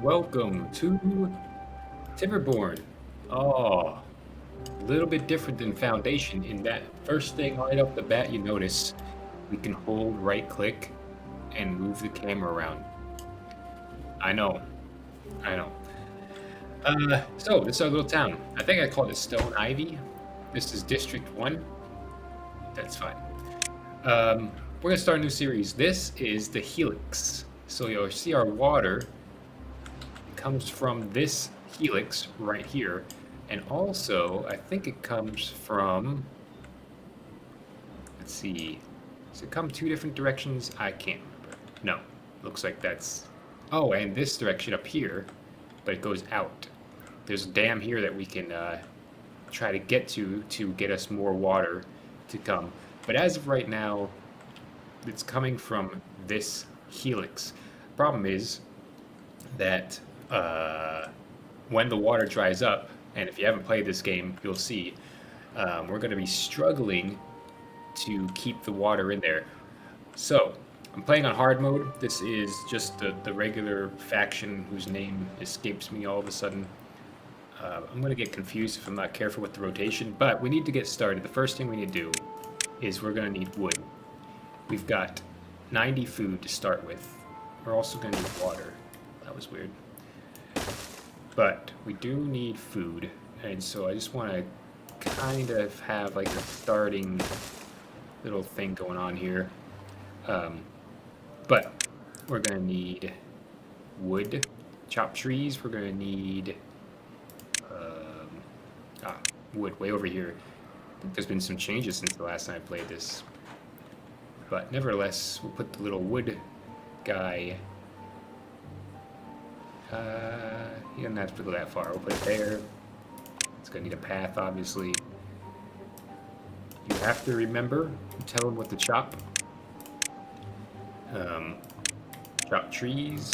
Welcome to TIMBERBORN. Oh, a little bit different than Foundation in that first thing right off the bat you notice, we can hold right click and move the camera around. I know, I know. So this is our little town. I think I called it Stone Ivy. This is District 1. That's fine. We're gonna start a new series. This is the Helix. So you'll see our water comes from this helix right here. And also, I think it comes from, let's see, does it come two different directions? I can't remember. No, looks like that's, oh, and this direction up here, but it goes out. There's a dam here that we can try to get us more water to come. But as of right now, it's coming from this helix. Problem is that when the water dries up, and if you haven't played this game, you'll see, we're going to be struggling to keep the water in there. So, I'm playing on hard mode. This is just the regular faction whose name escapes me all of a sudden. I'm going to get confused if I'm not careful with the rotation, but we need to get started. The first thing we need to do is we're going to need wood. We've got 90 food to start with. We're also going to need water. That was weird. But we do need food, and so I just want to kind of have like a starting little thing going on here. But we're going to need wood, chop trees. We're going to need wood way over here. I think there's been some changes since the last time I played this. But nevertheless, we'll put the little wood guy. He doesn't have to go that far. We'll put it there. It's gonna need a path, obviously. You have to remember, tell him what to chop. Chop trees.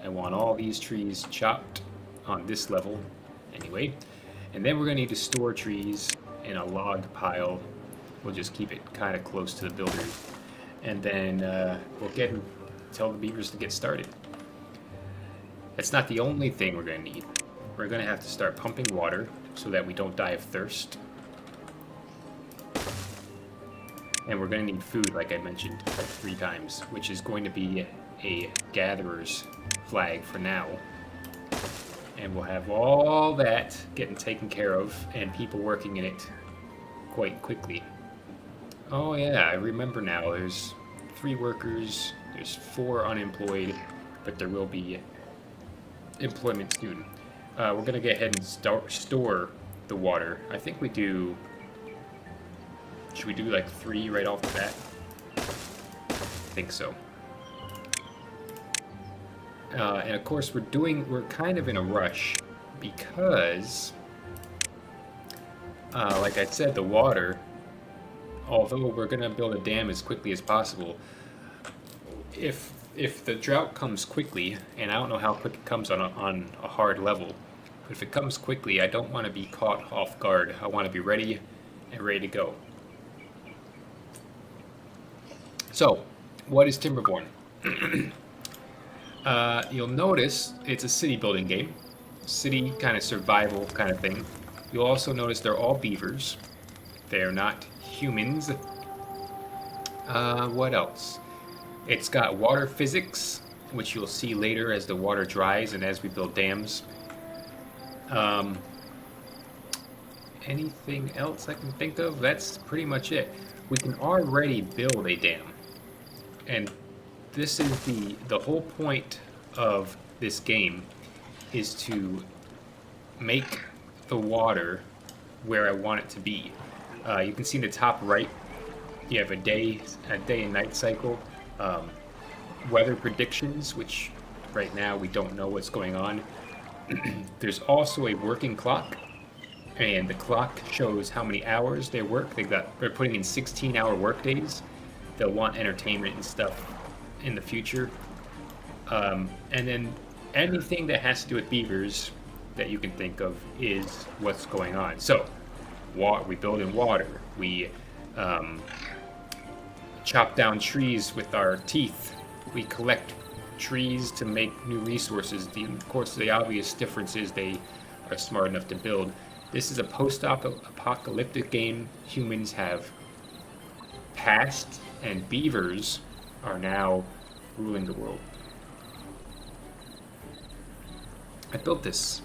I want all these trees chopped on this level, anyway. And then we're gonna need to store trees in a log pile. We'll just keep it kind of close to the builders. And then we'll tell the beavers to get started. That's not the only thing we're going to need. We're going to have to start pumping water so that we don't die of thirst. And we're going to need food, like I mentioned, like 3 times, which is going to be a gatherer's flag for now. And we'll have all that getting taken care of and people working in it quite quickly. Oh yeah, I remember now. There's 3 workers, there's 4 unemployed, but there will be employment soon. We're going to get ahead and store the water. I think we do... Should we do like 3 right off the bat? I think so. And of course we're kind of in a rush because, like I said, the water, although we're going to build a dam as quickly as possible, if the drought comes quickly, and I don't know how quick it comes on a hard level, but if it comes quickly, I don't want to be caught off guard. I want to be ready and ready to go. So, what is Timberborn? You'll notice it's a city building game, city kind of survival kind of thing. You'll also notice they're all beavers. They're not humans. What else? It's got water physics, which you'll see later as the water dries and as we build dams. Anything else I can think of? That's pretty much it. We can already build a dam. And this is the whole point of this game is to make the water where I want it to be. You can see in the top right, you have a day and night cycle. Weather predictions, which right now we don't know what's going on. There's also a working clock, and the clock shows how many hours they work. They're putting in 16-hour work days. They'll want entertainment and stuff in the future. And then anything that has to do with beavers that you can think of is what's going on. So, we build in water. We chop down trees with our teeth. We collect trees to make new resources. Of course, the obvious difference is they are smart enough to build. This is a post-apocalyptic game. Humans have passed, and beavers are now ruling the world. I built this.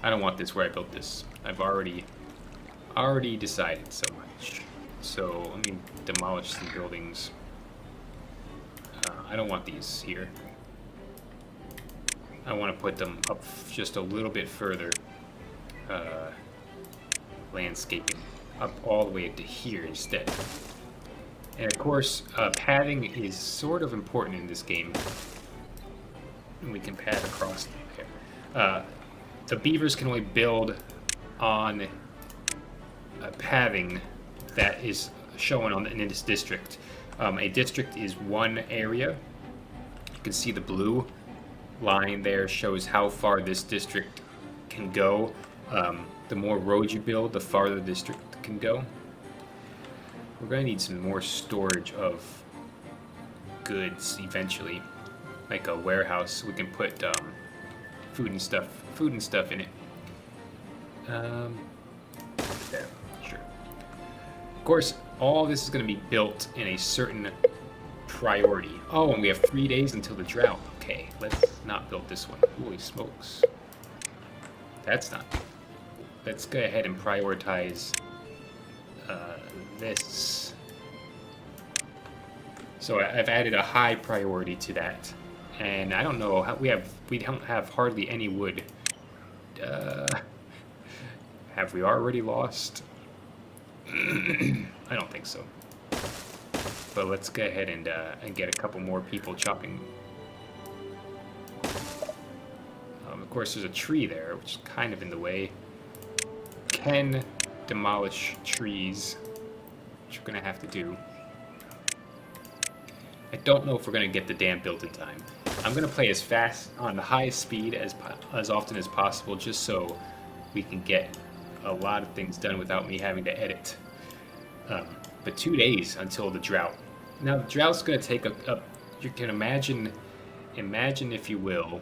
I don't want this where I built this. I've already decided so much. So let me demolish some buildings. I don't want these here. I want to put them up just a little bit further. Landscaping up all the way to here instead. And of course, pathing is sort of important in this game. And we can path across there. The beavers can only build on pathing that is shown in this district. A district is one area. You can see the blue line there shows how far this district can go. The more roads you build, the farther the district can go. We're going to need some more storage of goods eventually, like a warehouse. We can put food and stuff in it. There, sure. Of course, all this is going to be built in a certain priority. Oh, and we have 3 days until the drought. Okay, let's not build this one. Holy smokes. That's not. Let's go ahead and prioritize this. So I've added a high priority to that, and I don't know how we don't have hardly any wood. Have we already lost? I don't think so. But let's go ahead and get a couple more people chopping. Of course, there's a tree there, which is kind of in the way. Can demolish trees, which we're gonna have to do. I don't know if we're gonna get the dam built in time. I'm gonna play as fast on the highest speed as often as possible, just so we can get a lot of things done without me having to edit. But 2 days until the drought. Now the drought's gonna take a you can imagine if you will,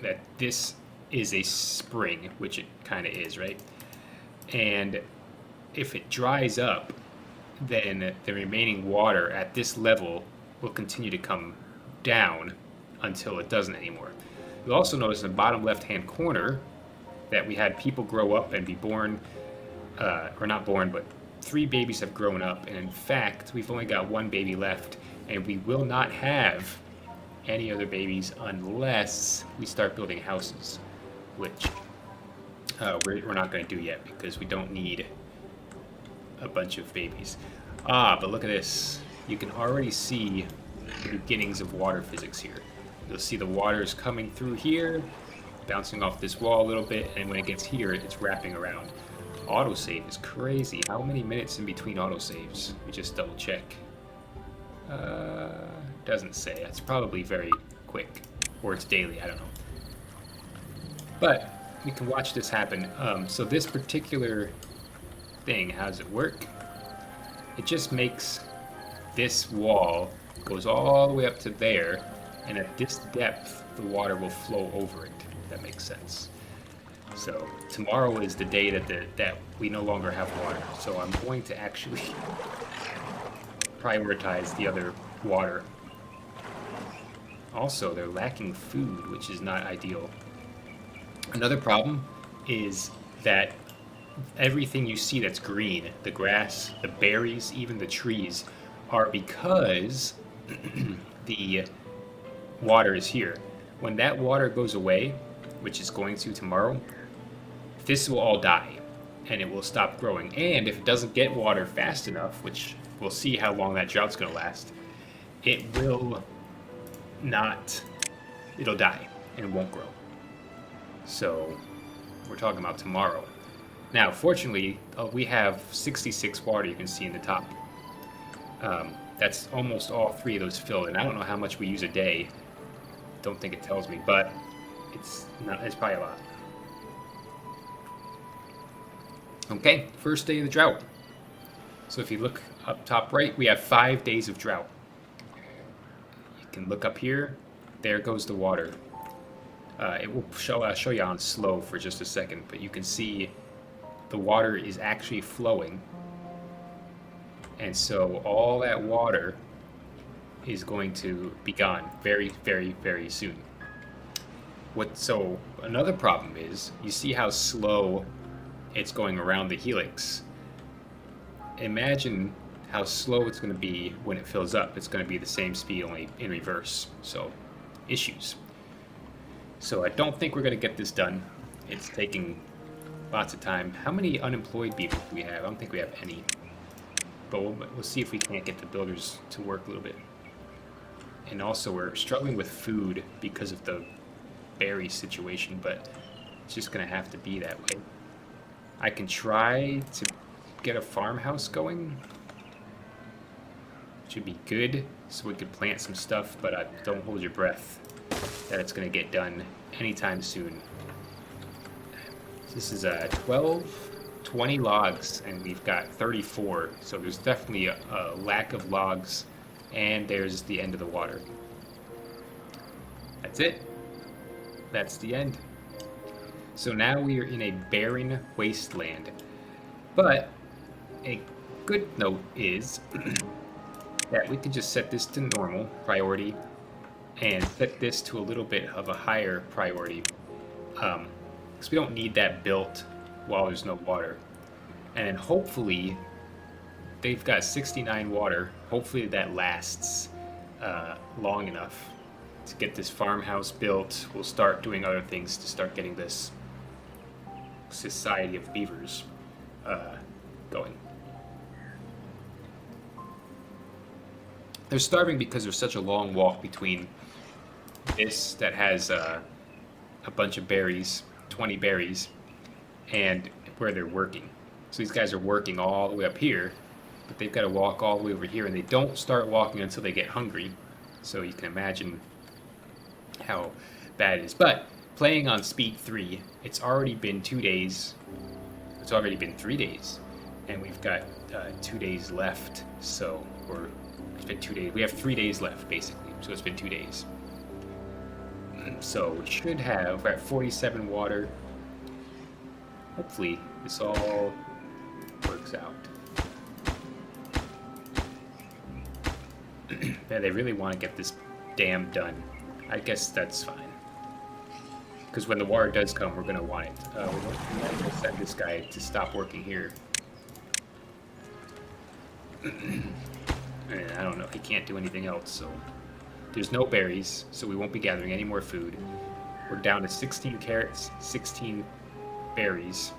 that this is a spring, which it kind of is, right? And if it dries up, then the remaining water at this level will continue to come down until it doesn't anymore. You'll also notice in the bottom left-hand corner that we had people grow up and be born, or not born, but 3 babies have grown up, and in fact, we've only got 1 baby left, and we will not have any other babies unless we start building houses, which we're not going to do yet because we don't need a bunch of babies. But look at this. You can already see the beginnings of water physics here. You'll see the water's coming through here, bouncing off this wall a little bit, and when it gets here, it's wrapping around. Autosave is crazy. How many minutes in between autosaves? We just double check. Doesn't say. It's probably very quick, or it's daily, I don't know. But we can watch this happen. So this particular thing, how does it work? It just makes this wall goes all the way up to there, and at this depth, the water will flow over it. If that makes sense. So tomorrow is the day that we no longer have water. So I'm going to actually prioritize the other water. Also, they're lacking food, which is not ideal. Another problem is that everything you see that's green, the grass, the berries, even the trees, are because the water is here. When that water goes away, which is going to tomorrow, this will all die and it will stop growing. And if it doesn't get water fast enough, which we'll see how long that drought's going to last, it will not, it'll die and won't grow. So we're talking about tomorrow. Now, fortunately, we have 66 water you can see in the top. That's almost all 3 of those filled, and I don't know how much we use a day. Don't think it tells me, but it's probably a lot. Okay, first day of the drought. So if you look up top right, we have 5 days of drought. You can look up here. There goes the water. It will show you on slow for just a second, but you can see the water is actually flowing. And so all that water is going to be gone very, very, very soon. So another problem is, you see how slow it's going around the helix. Imagine how slow it's going to be when it fills up. It's going to be the same speed, only in reverse. So, issues. So I don't think we're going to get this done. It's taking lots of time. How many unemployed people do we have? I don't think we have any. But we'll see if we can't get the builders to work a little bit. And also, we're struggling with food because of the berry situation, but it's just going to have to be that way. I can try to get a farmhouse going. Should be good, so we could plant some stuff, but don't hold your breath that it's going to get done anytime soon. This is 20 logs, and we've got 34, so there's definitely a lack of logs, and there's the end of the water. That's it. That's the end. So now we are in a barren wasteland. But a good note is that we can just set this to normal priority and set this to a little bit of a higher priority, because we don't need that built while there's no water. And then hopefully they've got 69 water. Hopefully that lasts long enough to get this farmhouse built. We'll start doing other things to start getting this society of beavers going. They're starving because there's such a long walk between this that has a bunch of berries, 20 berries, and where they're working. So these guys are working all the way up here, but they've got to walk all the way over here, and they don't start walking until they get hungry. So you can imagine how bad it is. But playing on speed 3, it's already been 2 days. It's already been 3 days, and we've got 2 days left. So it's been 2 days. We have 3 days left, basically. So it's been 2 days. So we should have, we're at 47 water. Hopefully this all works out. Yeah, they really want to get this dam done. I guess that's fine. Because when the water does come, we're going to want it. We might as well set this guy to stop working here. And I don't know, he can't do anything else, so... There's no berries, so we won't be gathering any more food. We're down to 16 carrots, 16 berries,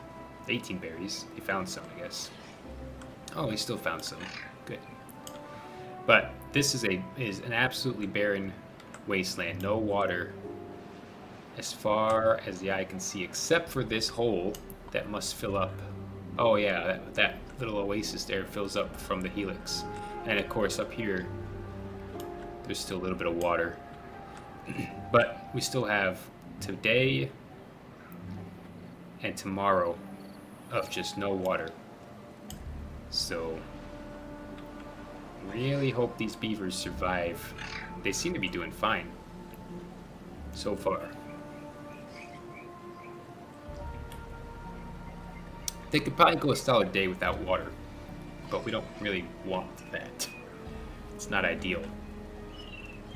18 berries. He found some, I guess. Oh, he still found some. Good. But this is an absolutely barren wasteland. No water as far as the eye can see, except for this hole that must fill up. Oh yeah, that little oasis there fills up from the helix. And of course up here, there's still a little bit of water. But we still have today and tomorrow of just no water. So, really hope these beavers survive. They seem to be doing fine so far. They could probably go a solid day without water, but we don't really want that. It's not ideal.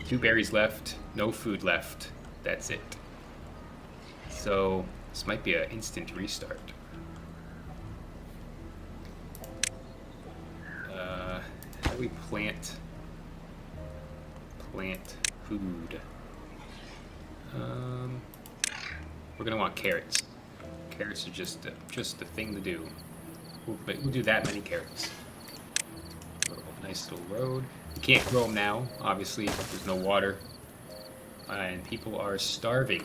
2 berries left, no food left, that's it. So, this might be an instant restart. How do we plant food? We're gonna want carrots. Carrots are just the thing to do. We'll do that many carrots. Nice little road. You can't grow them now, obviously. There's no water. And people are starving.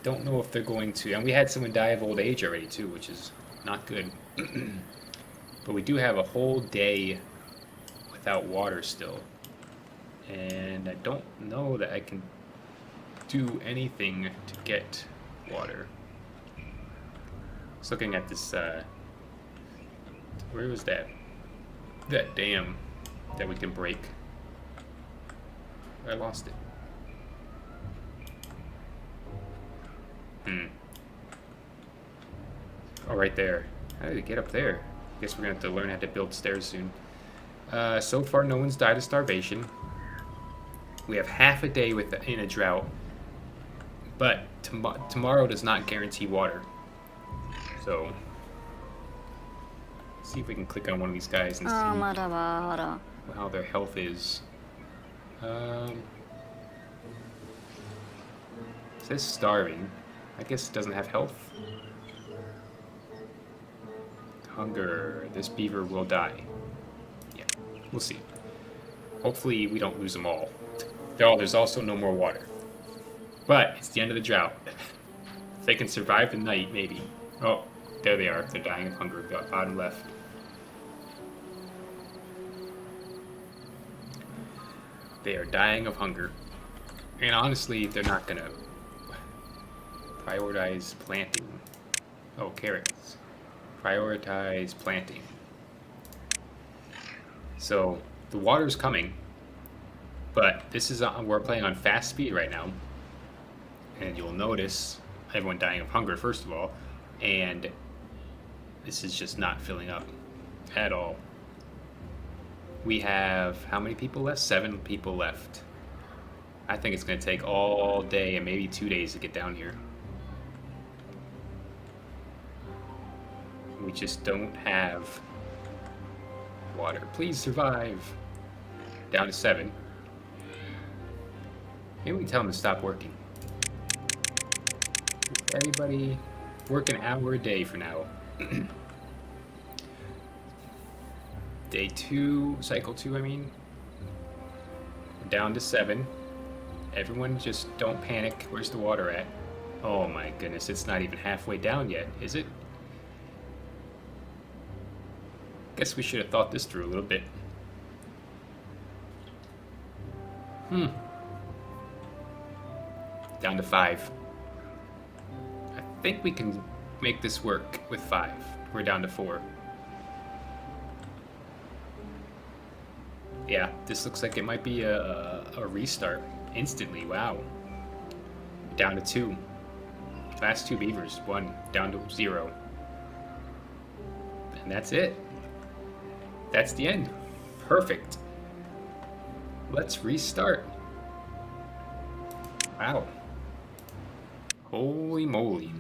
Don't know if they're going to... And we had someone die of old age already, too, which is not good. But we do have a whole day without water still. And I don't know that I can do anything to get water. I was looking at this... where was that? That dam that we can break. I lost it. Hmm. Oh, right there. How did it get up there? Guess we're gonna have to learn how to build stairs soon. So far, no one's died of starvation. We have half a day in a drought, but tomorrow does not guarantee water. So, see if we can click on one of these guys and see how their health is. It says starving. I guess it doesn't have health. Hunger. This beaver will die. Yeah, we'll see. Hopefully we don't lose them all. Oh, there's also no more water. But it's the end of the drought. If they can survive the night, maybe. Oh, there they are. They're dying of hunger. Bottom left. They are dying of hunger. And honestly, they're not gonna prioritize planting. Oh, carrots. Prioritize planting. So the water's coming, but this is we're playing on fast speed right now, and you'll notice everyone dying of hunger first of all, and this is just not filling up at all. We have how many people left? 7 people left. I think it's going to take all day and maybe 2 days to get down here. We just don't have water. Please survive. Down to 7. Maybe we can tell them to stop working. Everybody work an hour a day for now. Day 2, cycle 2, I mean. Down to 7. Everyone just don't panic. Where's the water at? Oh my goodness, it's not even halfway down yet, is it? Guess we should have thought this through a little bit. Down to 5. I think we can make this work with 5. We're down to 4. Yeah, this looks like it might be a restart instantly. Wow. Down to 2. Last 2 beavers. 1 down to 0. And that's it. That's the end. Perfect. Let's restart. Wow. Holy moly.